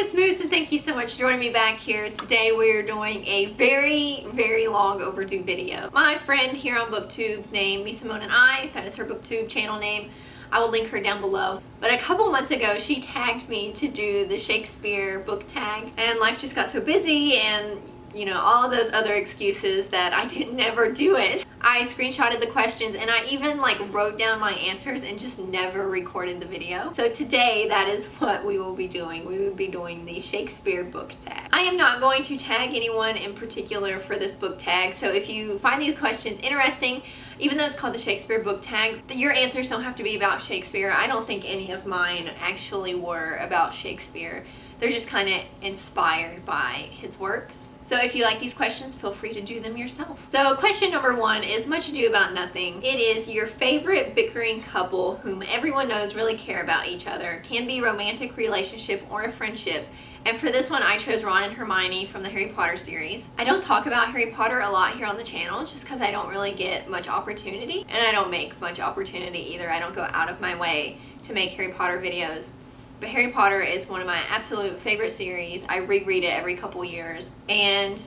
it's Moose, and thank you so much for joining me back here. Today we're doing a very long overdue video. My friend here on BookTube named Midsummer and I, that is her BookTube channel name. I will link her down below. But a couple months ago, she tagged me to do the Shakespeare Book Tag, and life just got so busy and you know, all of those other excuses that I could never do it. I screenshotted the questions and I even wrote down my answers and just never recorded the video. So today that is what we will be doing. We will be doing the Shakespeare Book Tag. I am not going to tag anyone in particular for this book tag, so if you find these questions interesting, even though it's called the Shakespeare Book Tag, your answers don't have to be about Shakespeare. I don't think any of mine actually were about Shakespeare. They're just kind of inspired by his works. So if you like these questions, feel free to do them yourself. So question number 1 is Much Ado About Nothing. It is your favorite bickering couple whom everyone knows really care about each other. Can be romantic relationship or a friendship. And for this one, I chose Ron and Hermione from the Harry Potter series. I don't talk about Harry Potter a lot here on the channel just because I don't really get much opportunity. And I don't make much opportunity either. I don't go out of my way to make Harry Potter videos. But Harry Potter is one of my absolute favorite series. I reread it every couple years. And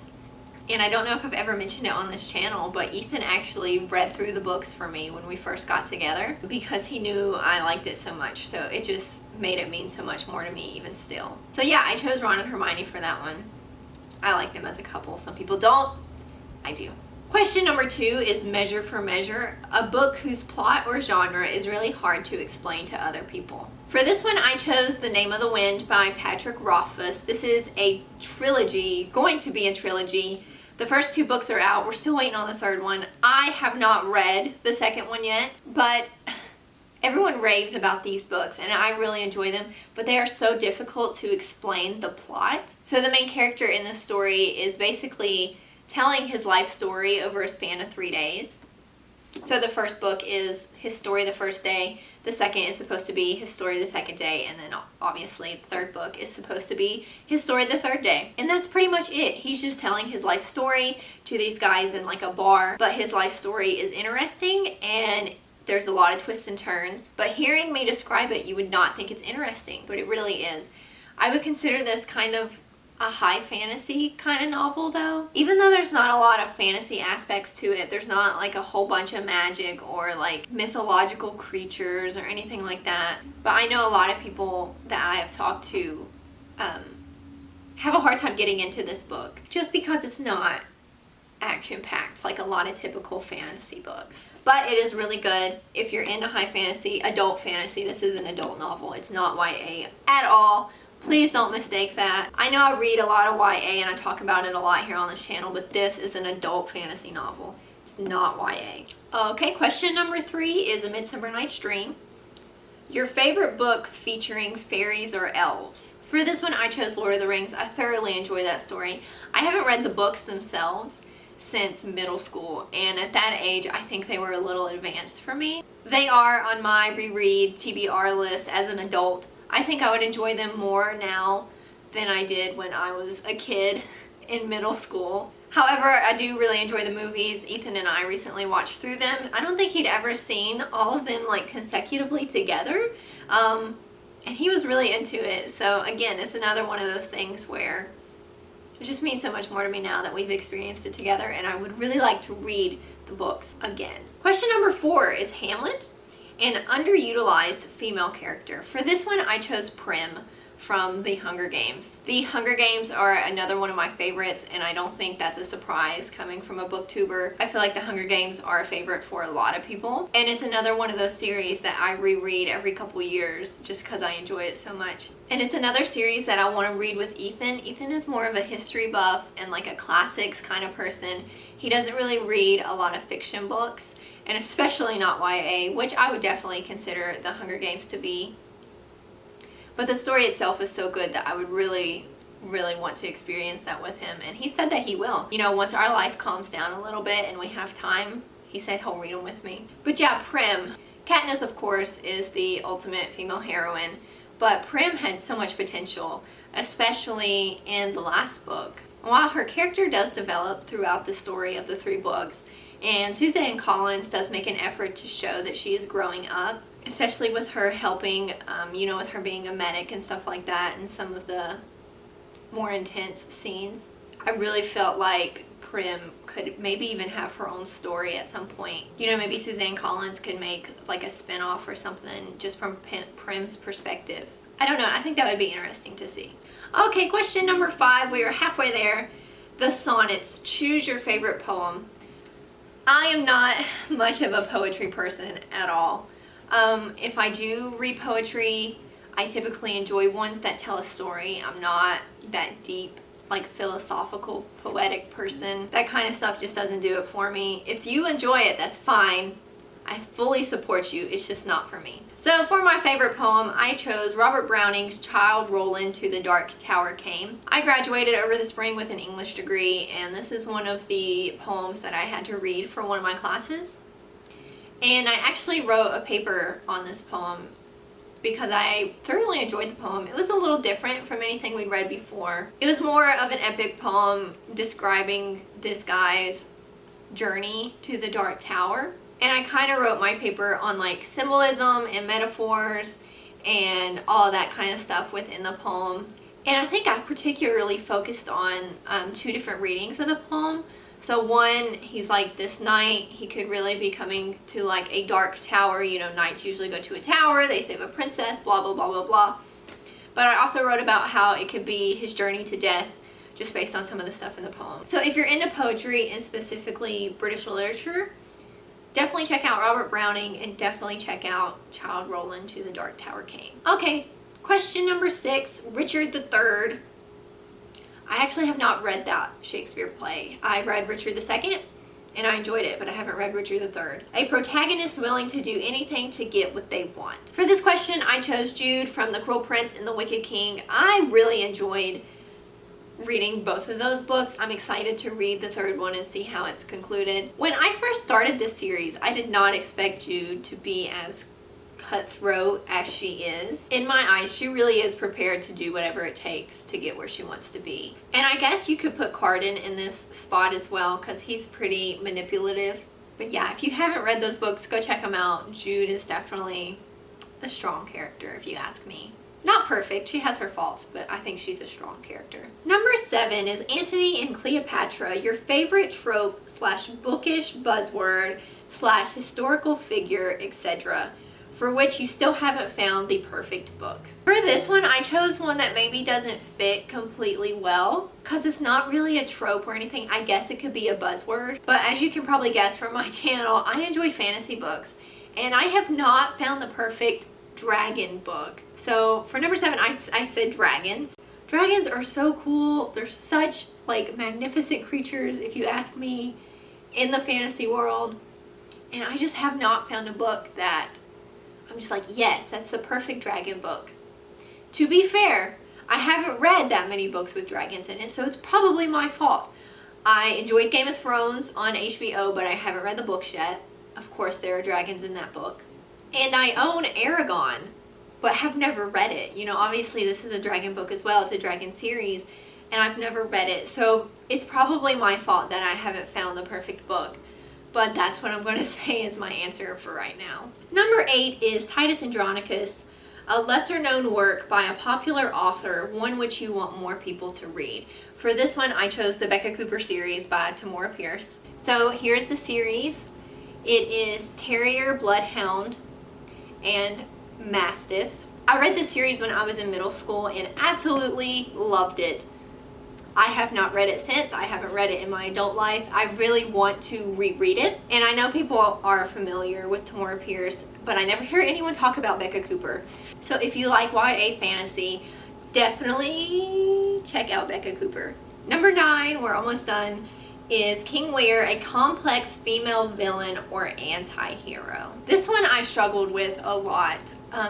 I don't know if I've ever mentioned it on this channel, but Ethan actually read through the books for me when we first got together because he knew I liked it so much. So it just made it mean so much more to me even still. So yeah, I chose Ron and Hermione for that one. I like them as a couple. Some people don't. I do. Question number 2 is Measure for Measure, a book whose plot or genre is really hard to explain to other people. For this one, I chose The Name of the Wind by Patrick Rothfuss. This is a trilogy, going to be a trilogy. The first 2 books are out. We're still waiting on the third one. I have not read the second one yet, but everyone raves about these books and I really enjoy them, but they are so difficult to explain the plot. So the main character in this story is basically telling his life story over a span of 3 days. So the first book is his story the first day, the second is supposed to be his story the second day, and then obviously the third book is supposed to be his story the third day. And that's pretty much it. He's just telling his life story to these guys in a bar, but his life story is interesting and there's a lot of twists and turns. But hearing me describe it, you would not think it's interesting, but it really is. I would consider this kind of a high fantasy kind of novel though. Even though there's not a lot of fantasy aspects to it, there's not a whole bunch of magic or mythological creatures or anything like that. But I know a lot of people that I have talked to have a hard time getting into this book just because it's not action-packed like a lot of typical fantasy books. But it is really good if you're into high fantasy, adult fantasy. This is an adult novel. It's not YA at all. Please don't mistake that. I know I read a lot of YA and I talk about it a lot here on this channel, but this is an adult fantasy novel. It's not YA. Okay, question number 3 is A Midsummer Night's Dream. Your favorite book featuring fairies or elves? For this one, I chose Lord of the Rings. I thoroughly enjoy that story. I haven't read the books themselves since middle school, and at that age, I think they were a little advanced for me. They are on my reread TBR list as an adult. I think I would enjoy them more now than I did when I was a kid in middle school. However, I do really enjoy the movies. Ethan and I recently watched through them. I don't think he'd ever seen all of them consecutively together, and he was really into it. So again, it's another one of those things where it just means so much more to me now that we've experienced it together, and I would really like to read the books again. Question number 4 is Hamlet, an underutilized female character. For this one, I chose Prim from The Hunger Games. The Hunger Games are another one of my favorites, and I don't think that's a surprise coming from a booktuber. I feel like The Hunger Games are a favorite for a lot of people, and it's another one of those series that I reread every couple years just because I enjoy it so much. And it's another series that I want to read with Ethan. Ethan is more of a history buff and a classics kind of person. He doesn't really read a lot of fiction books, and especially not YA, which I would definitely consider The Hunger Games to be. But the story itself is so good that I would really want to experience that with him, and he said that he will. You know, once our life calms down a little bit and we have time, he said he'll read them with me. But yeah, Prim. Katniss, of course, is the ultimate female heroine, but Prim had so much potential, especially in the last book. While her character does develop throughout the story of the 3 books, and Suzanne Collins does make an effort to show that she is growing up, especially with her helping, with her being a medic and stuff like that, and some of the more intense scenes. I really felt like Prim could maybe even have her own story at some point. You know, maybe Suzanne Collins could make like a spin-off or something just from Prim's perspective. I don't know, I think that would be interesting to see. Okay, question number 5, we are halfway there. The Sonnets, choose your favorite poem. I am not much of a poetry person at all. If I do read poetry, I typically enjoy ones that tell a story. I'm not that deep, like philosophical, poetic person. That kind of stuff just doesn't do it for me. If you enjoy it, that's fine. I fully support you. It's just not for me. So for my favorite poem, I chose Robert Browning's Childe Roland to the Dark Tower Came. I graduated over the spring with an English degree, and this is one of the poems that I had to read for one of my classes. And I actually wrote a paper on this poem because I thoroughly enjoyed the poem. It was a little different from anything we'd read before. It was more of an epic poem describing this guy's journey to the Dark Tower. And I kind of wrote my paper on like symbolism and metaphors and all that kind of stuff within the poem. And I think I particularly focused on 2 different readings of the poem. So one, he's like, this knight, he could really be coming to like a dark tower. You know, knights usually go to a tower, they save a princess, blah, blah, blah, blah, blah. But I also wrote about how it could be his journey to death just based on some of the stuff in the poem. So if you're into poetry and specifically British literature, definitely check out Robert Browning and definitely check out Childe Roland to the Dark Tower Came. Okay, question number 6, Richard III. I actually have not read that Shakespeare play. I read Richard II and I enjoyed it, but I haven't read Richard III. A protagonist willing to do anything to get what they want. For this question, I chose Jude from The Cruel Prince and The Wicked King. I really enjoyed reading both of those books. I'm excited to read the 3rd one and see how it's concluded. When I first started this series, I did not expect Jude to be as cutthroat as she is. In my eyes, she really is prepared to do whatever it takes to get where she wants to be. And I guess you could put Cardan in this spot as well because he's pretty manipulative. But yeah, if you haven't read those books, go check them out. Jude is definitely a strong character if you ask me. Not perfect, she has her faults, but I think she's a strong character. Number 7 is Antony and Cleopatra, your favorite trope / bookish buzzword / historical figure, etc., for which you still haven't found the perfect book. For this one, I chose one that maybe doesn't fit completely well because it's not really a trope or anything. I guess it could be a buzzword, but as you can probably guess from my channel, I enjoy fantasy books and I have not found the perfect dragon book. So for number 7, I said dragons. Dragons are so cool. They're such like magnificent creatures, if you ask me, in the fantasy world. And I just have not found a book that I'm just like, yes, that's the perfect dragon book. To be fair, I haven't read that many books with dragons in it, so it's probably my fault. I enjoyed Game of Thrones on HBO, but I haven't read the books yet. Of course, there are dragons in that book. And I own Aragon, but have never read it. You know, obviously this is a dragon book as well. It's a dragon series, and I've never read it. So it's probably my fault that I haven't found the perfect book. But that's what I'm going to say is my answer for right now. Number 8 is Titus Andronicus, a lesser known work by a popular author, one which you want more people to read. For this one, I chose the Becca Cooper series by Tamora Pierce. So here's the series. It is Terrier, Bloodhound, and Mastiff. I read this series when I was in middle school and absolutely loved it. I have not read it since. I haven't read it in my adult life. I really want to reread it. And I know people are familiar with Tamora Pierce, but I never hear anyone talk about Becca Cooper. So if you like YA fantasy, definitely check out Becca Cooper. Number 9, we're almost done, is King Lear, a complex female villain or anti-hero. This one I struggled with a lot,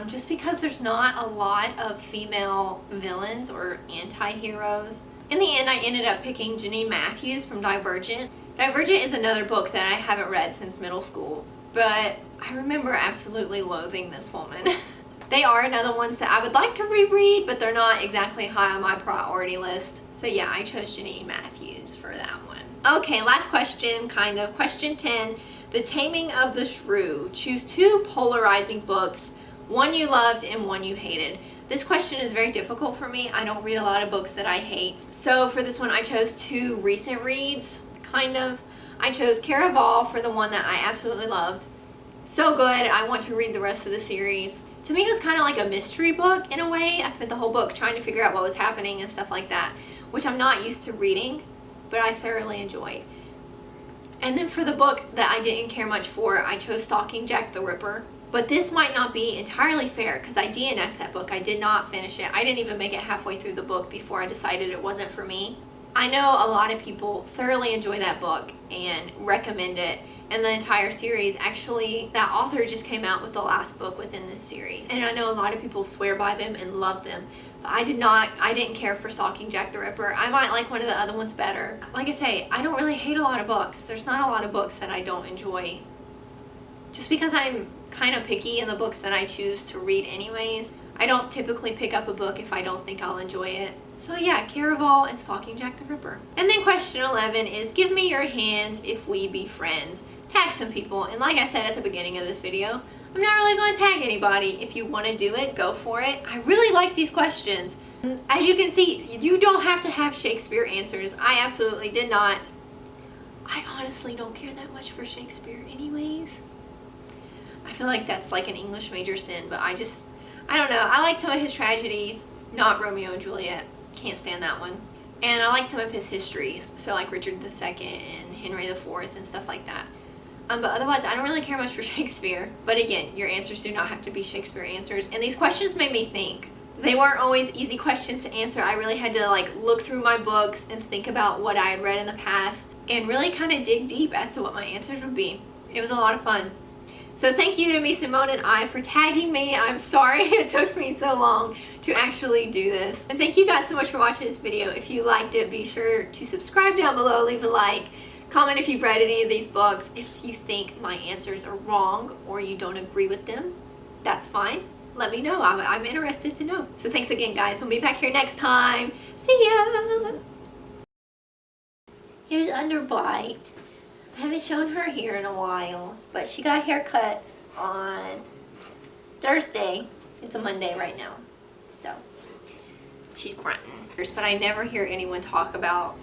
just because there's not a lot of female villains or anti-heroes. In the end, I ended up picking Janine Matthews from Divergent. Divergent is another book that I haven't read since middle school, but I remember absolutely loathing this woman. They are another ones that I would like to reread, but they're not exactly high on my priority list. So yeah, I chose Janine Matthews for that one. Okay, last question, kind of. Question 10, The Taming of the Shrew. Choose 2 polarizing books, one you loved and one you hated. This question is very difficult for me. I don't read a lot of books that I hate. So for this one, I chose 2 recent reads, kind of. I chose Caraval for the one that I absolutely loved. So good, I want to read the rest of the series. To me, it was kind of like a mystery book in a way. I spent the whole book trying to figure out what was happening and stuff like that, which I'm not used to reading, but I thoroughly enjoyed. And then for the book that I didn't care much for, I chose Stalking Jack the Ripper. But this might not be entirely fair because I DNF'd that book. I did not finish it. I didn't even make it halfway through the book before I decided it wasn't for me. I know a lot of people thoroughly enjoy that book and recommend it. And the entire series, actually, that author just came out with the last book within this series. And I know a lot of people swear by them and love them. But I didn't care for Stalking Jack the Ripper. I might like one of the other ones better. Like I say, I don't really hate a lot of books. There's not a lot of books that I don't enjoy. Just because I'm kind of picky in the books that I choose to read anyways. I don't typically pick up a book if I don't think I'll enjoy it. So yeah, Caraval and Stalking Jack the Ripper. And then question 11 is, give me your hands if we be friends. Tag some people, and like I said at the beginning of this video, I'm not really going to tag anybody. If you want to do it, go for it. I really like these questions. As you can see, you don't have to have Shakespeare answers. I absolutely did not. I honestly don't care that much for Shakespeare anyways. I feel like that's like an English major sin, but I don't know. I like some of his tragedies, not Romeo and Juliet. Can't stand that one. And I like some of his histories, so like Richard II and Henry IV and stuff like that. But otherwise, I don't really care much for Shakespeare. But again, your answers do not have to be Shakespeare answers. And these questions made me think. They weren't always easy questions to answer. I really had to like look through my books and think about what I had read in the past and really kind of dig deep as to what my answers would be. It was a lot of fun. So thank you to me, Simone, and I for tagging me. I'm sorry it took me so long to actually do this. And thank you guys so much for watching this video. If you liked it, be sure to subscribe down below, leave a like, comment if you've read any of these books. If you think my answers are wrong or you don't agree with them, that's fine. Let me know. I'm interested to know. So thanks again, guys. We'll be back here next time. See ya! Here's Underbite. I haven't shown her hair in a while, but she got a haircut on Thursday. It's a Monday right now, so she's grunting. But I never hear anyone talk about